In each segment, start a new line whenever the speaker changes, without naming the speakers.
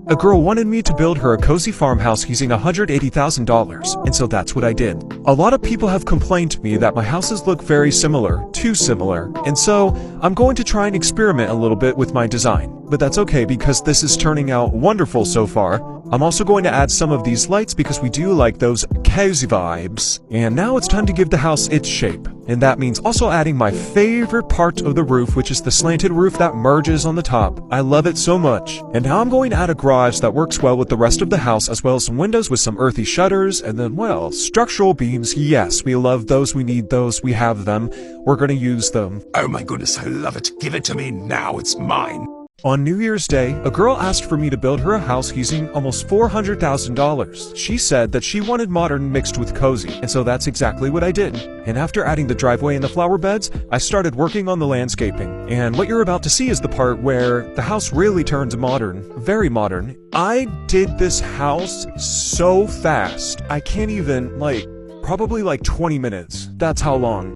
A girl wanted me to build her a cozy farmhouse using $180,000, and so that's what I did. A lot of people have complained to me that my houses look very similar, too similar, and so I'm going to try and experiment a little bit with my design. But that's okay because this is turning out wonderful so far. I'm also going to add some of these lights because we do like those cozy vibes. And now it's time to give the house its shape. And that means also adding my favorite part of the roof, which is the slanted roof that merges on the top. I love it so much. And now I'm going to add a garage that works well with the rest of the house, as well as some windows with some earthy shutters, and then, well, structural beams. Yes, we love those, we need those, we have them. We're gonna use them.
Oh my goodness, I love it. Give it to me now, it's mine.
On New Year's Day, a girl asked for me to build her a house using almost $400,000. She said that she wanted modern mixed with cozy, and so that's exactly what I did. And after adding the driveway and the flower beds, I started working on the landscaping. And what you're about to see is the part where the house really turns modern, very modern. I did this house so fast, I can't even, probably 20 minutes. That's how long.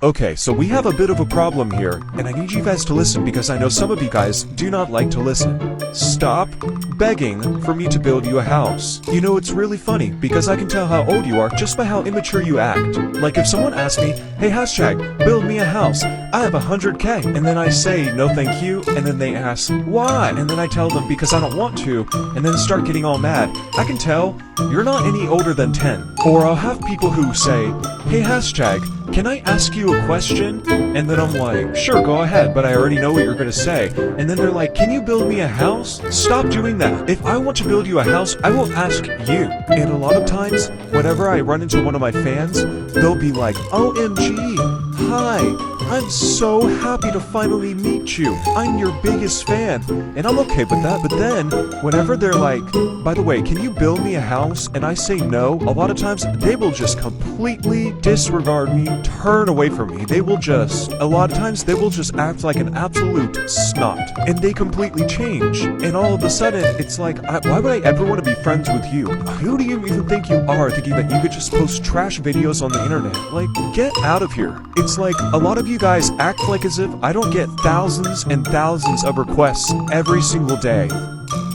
Okay, so we have a bit of a problem here, and I need you guys to listen because I know some of you guys do not like to listen. Stop begging for me to build you a house. You know, it's really funny because I can tell how old you are just by how immature you act. Like if someone asks me, hey hashtag, build me a house, I have 100K, and then I say no thank you, and then they ask why, and then I tell them because I don't want to, and then start getting all mad. I can tell you're not any older than 10. Or I'll have people who say, hey hashtag, can I ask you a question? And then I'm like, sure, go ahead, but I already know what you're gonna say. And then they're like, can you build me a house? Stop doing that. If I want to build you a house, I will ask you. And a lot of times, whenever I run into one of my fans, they'll be like, OMG, hi. I'm so happy to finally meet you. I'm your biggest fan. And I'm okay with that, but then, whenever they're like, by the way, can you build me a house? And I say no, a lot of times, they will just completely disregard me, turn away from me. A lot of times, they will just act like an absolute snot. And they completely change. And all of a sudden, it's like, why would I ever want to be friends with you? Who do you even think you are thinking that you could just post trash videos on the internet? Like, get out of here. It's like, a lot of you guys act like as if I don't get thousands and thousands of requests every single day.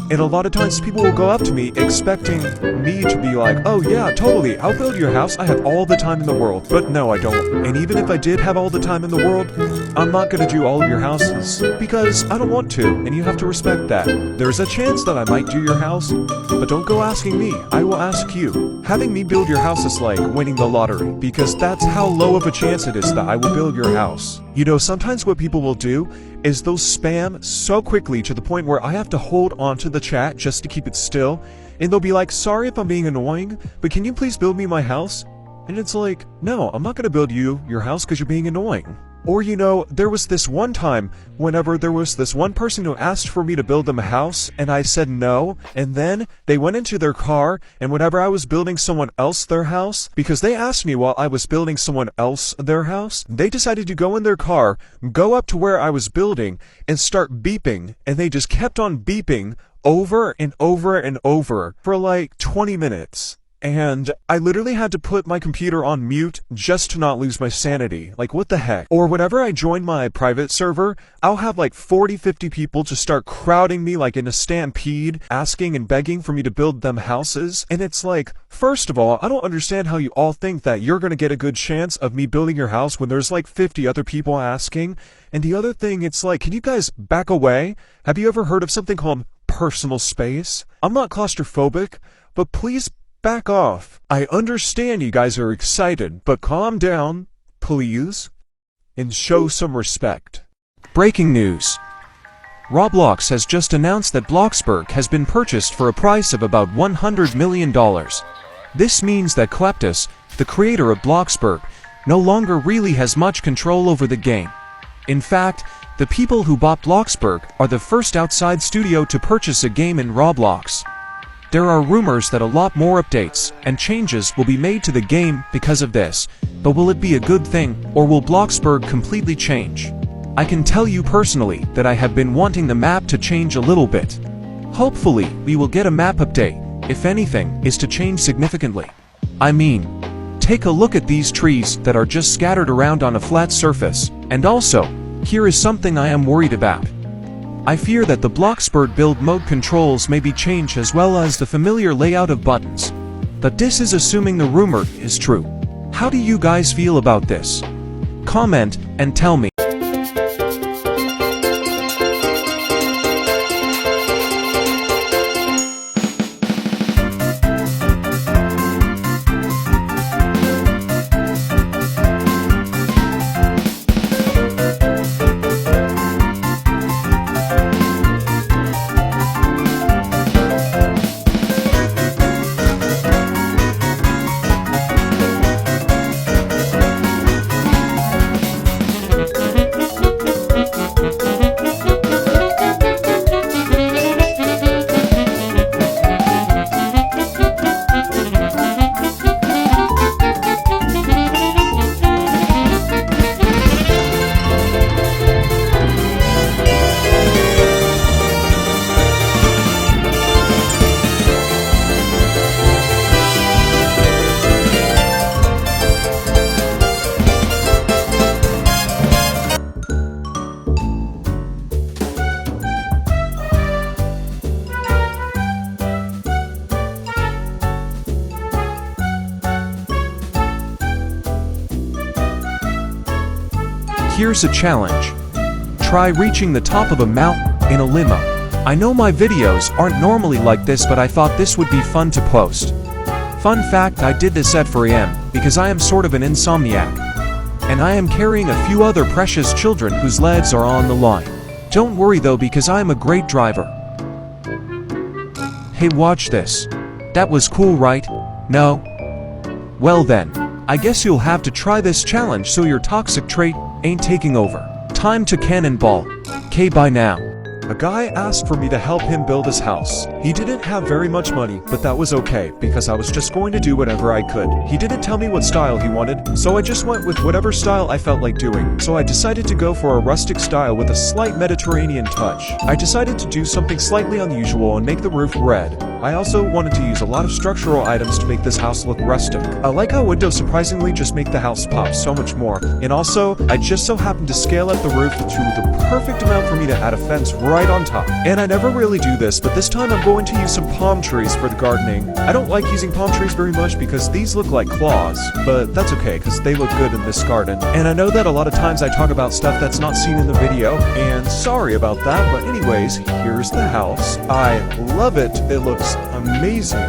And a lot of times people will go up to me expecting me to be like, oh yeah, totally, I'll build your house, I have all the time in the world. But no, I don't. And even if I did have all the time in the world, I'm not gonna do all of your houses because I don't want to, and you have to respect that. There's a chance that I might do your house, but don't go asking me, I will ask you. Having me build your house is like winning the lottery, because that's how low of a chance it is that I will build your house. You know, sometimes what people will do is they'll spam so quickly to the point where I have to hold on to the chat just to keep it still, and they'll be like, sorry if I'm being annoying, but can you please build me my house? And it's like, no, I'm not gonna build you your house because you're being annoying. Or, you know, there was this one time whenever there was this one person who asked for me to build them a house, and I said no, and then they went into their car, and whenever I was building someone else their house, because they asked me while I was building someone else their house, they decided to go in their car, go up to where I was building, and start beeping, and they just kept on beeping over and over and over for like 20 minutes. And I literally had to put my computer on mute just to not lose my sanity. Like, what the heck? Or whenever I join my private server, I'll have like 40-50 people just start crowding me like in a stampede, asking and begging for me to build them houses. And it's like, first of all, I don't understand how you all think that you're gonna get a good chance of me building your house when there's like 50 other people asking. And the other thing, it's like, can you guys back away? Have you ever heard of something called personal space? I'm not claustrophobic, but please back off. I understand you guys are excited, but calm down, please. and show some respect. Breaking news. Roblox has just announced that Bloxburg has been purchased for a price of about $100 million. This means that Kleptus, the creator of Bloxburg, no longer really has much control over the game. In fact, the people who bought Bloxburg are the first outside studio to purchase a game in Roblox. There are rumors that a lot more updates and changes will be made to the game because of this, but will it be a good thing, or will Bloxburg completely change? I can tell you personally that I have been wanting the map to change a little bit. Hopefully, we will get a map update, if anything, is to change significantly. I mean, take a look at these trees that are just scattered around on a flat surface, and also, here is something I am worried about. I fear that the Bloxburg build mode controls may be changed as well as the familiar layout of buttons. But this is assuming the rumor is true. How do you guys feel about this? Comment and tell me. Here's a challenge. Try reaching the top of a mountain in a limo. I know my videos aren't normally like this, but I thought this would be fun to post. Fun fact, I did this at 4 AM because I am sort of an insomniac. And I am carrying a few other precious children whose lives are on the line. Don't worry though, because I am a great driver. Hey, watch this. That was cool, right? No? Well then, I guess you'll have to try this challenge so your toxic trait ain't taking over. Time to cannonball. Okay, bye now. A guy asked for me to help him build his house. He didn't have very much money, but that was okay, because I was just going to do whatever I could. He didn't tell me what style he wanted, so I just went with whatever style I felt like doing. So I decided to go for a rustic style with a slight Mediterranean touch. I decided to do something slightly unusual and make the roof red. I also wanted to use a lot of structural items to make this house look rustic. I like how windows surprisingly just make the house pop so much more. And also, I just so happened to scale up the roof to the perfect amount for me to add a fence right on top. And I never really do this, but this time I'm going to use some palm trees for the gardening. I don't like using palm trees very much because these look like claws, but that's okay because they look good in this garden. And I know that a lot of times I talk about stuff that's not seen in the video, and sorry about that, but anyways, here's the house. I love it. It looks amazing.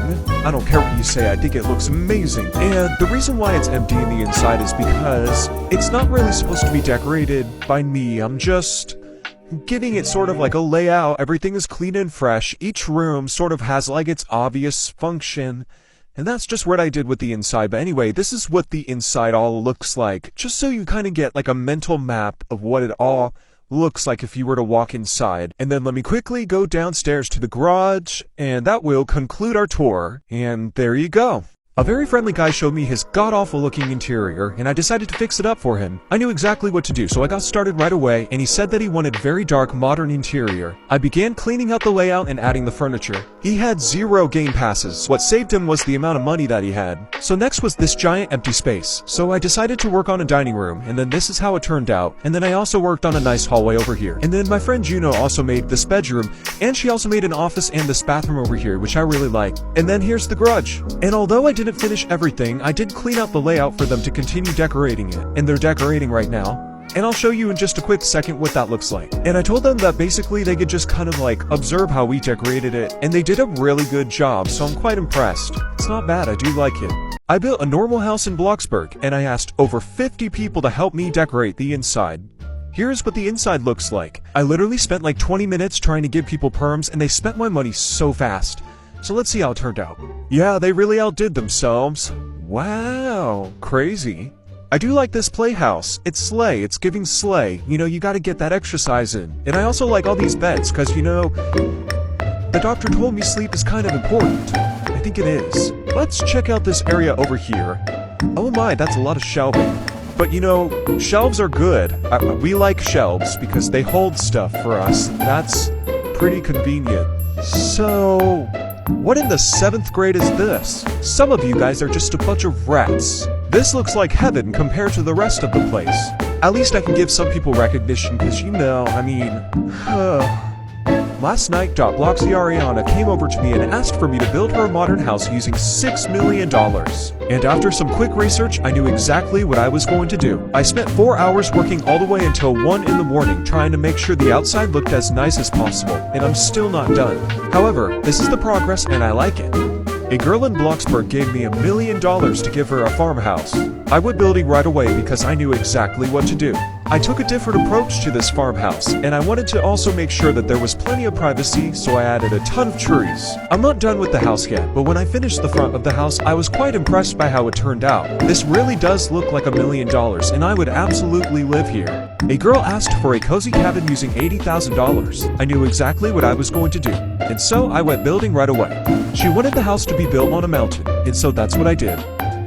I don't care what you say, I think it looks amazing. And the reason why it's empty in the inside is because it's not really supposed to be decorated by me. I'm just giving it sort of like a layout. Everything is clean and fresh. Each room sort of has like its obvious function. And that's just what I did with the inside. But anyway, this is what the inside all looks like. Just so you kind of get like a mental map of what it all looks like if you were to walk inside. And then let me quickly go downstairs to the garage, and that will conclude our tour. And there you go. A very friendly guy showed me his god-awful looking interior, and I decided to fix it up for him. I knew exactly what to do, so I got started right away, and he said that he wanted very dark, modern interior. I began cleaning out the layout and adding the furniture. He had 0 game passes. What saved him was the amount of money that he had. So next was this giant empty space. So I decided to work on a dining room, and then this is how it turned out. And then I also worked on a nice hallway over here. And then my friend Juno also made this bedroom, and she also made an office and this bathroom over here, which I really like. And then here's the garage. And although I didn't finish everything, I did clean out the layout for them to continue decorating it, and they're decorating right now. and I'll show you in just a quick second what that looks like. And I told them that basically they could just kind of like observe how we decorated it, and they did a really good job, so I'm quite impressed. It's not bad, I do like it. I built a normal house in Bloxburg, and I asked over 50 people to help me decorate the inside. Here's what the inside looks like. I literally spent like 20 minutes trying to give people perms, and they spent my money so fast. So let's see how it turned out. Yeah, they really outdid themselves. Wow, crazy. I do like this playhouse. It's sleigh, it's giving sleigh. You know, you gotta get that exercise in. And I also like all these beds, cause you know, the doctor told me sleep is kind of important. I think it is. Let's check out this area over here. Oh my, that's a lot of shelving. But you know, shelves are good. We like shelves because they hold stuff for us. That's pretty convenient. So, what in the 7th grade is this? Some of you guys are just a bunch of rats. This looks like heaven compared to the rest of the place. At least I can give some people recognition because you know, I mean, Last night, Bloxy Ariana came over to me and asked for me to build her a modern house using $6 million. And after some quick research, I knew exactly what I was going to do. I spent 4 hours working all the way until 1 in the morning trying to make sure the outside looked as nice as possible, and I'm still not done. However, this is the progress and I like it. A girl in Bloxburg gave me $1 million to give her a farmhouse. I went building right away because I knew exactly what to do. I took a different approach to this farmhouse, and I wanted to also make sure that there was plenty of privacy, so I added a ton of trees. I'm not done with the house yet, but when I finished the front of the house, I was quite impressed by how it turned out. This really does look like $1 million, and I would absolutely live here. A girl asked for a cozy cabin using $80,000. I knew exactly what I was going to do, and so I went building right away. She wanted the house to be built on a mountain, and so that's what I did.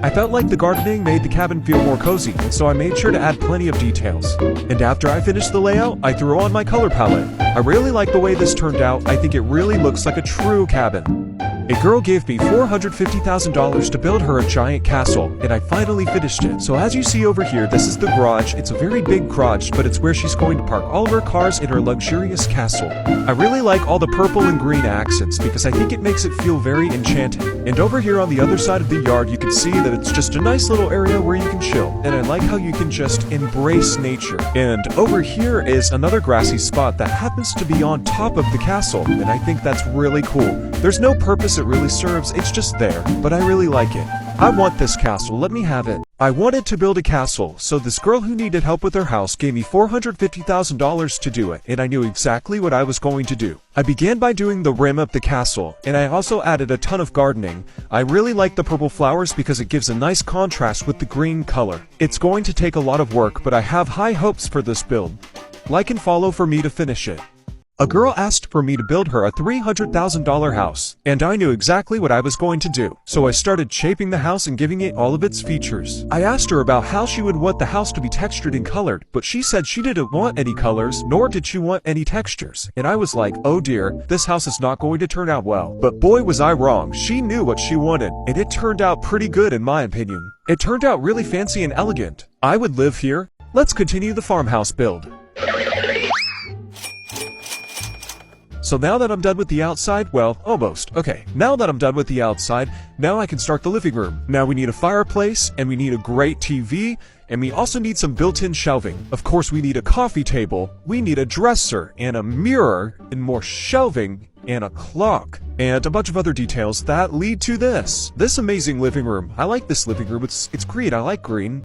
I felt like the gardening made the cabin feel more cozy, and so I made sure to add plenty of details. And after I finished the layout, I threw on my color palette. I really like the way this turned out. I think it really looks like a true cabin. A girl gave me $450,000 to build her a giant castle, and I finally finished it. So as you see over here, this is the garage. It's a very big garage, but it's where she's going to park all of her cars in her luxurious castle. I really like all the purple and green accents because I think it makes it feel very enchanting. And over here on the other side of the yard, you can see that it's just a nice little area where you can chill. And I like how you can just embrace nature. And over here is another grassy spot that happens to be on top of the castle, and I think that's really cool. There's no purpose it really serves, it's just there, but I really like it. I want this castle, let me have it. I wanted to build a castle, so this girl who needed help with her house gave me $450,000 to do it, and I knew exactly what I was going to do. I began by doing the rim of the castle, and I also added a ton of gardening. I really like the purple flowers because it gives a nice contrast with the green color. It's going to take a lot of work, but I have high hopes for this build. Like and follow for me to finish it. A girl asked for me to build her a $300,000 house, and I knew exactly what I was going to do, so I started shaping the house and giving it all of its features. I asked her about how she would want the house to be textured and colored, but she said she didn't want any colors, nor did she want any textures, and I was like, oh dear, this house is not going to turn out well. But boy was I wrong, she knew what she wanted, and it turned out pretty good in my opinion. It turned out really fancy and elegant. I would live here. Let's continue the farmhouse build. So now that I'm done with the outside, well, almost. Okay, now that I'm done with the outside, now I can start the living room. Now we need a fireplace, and we need a great TV, and we also need some built-in shelving. Of course, we need a coffee table, we need a dresser, and a mirror, and more shelving, and a clock, and a bunch of other details that lead to this amazing living room. I like this living room, it's green, I like green.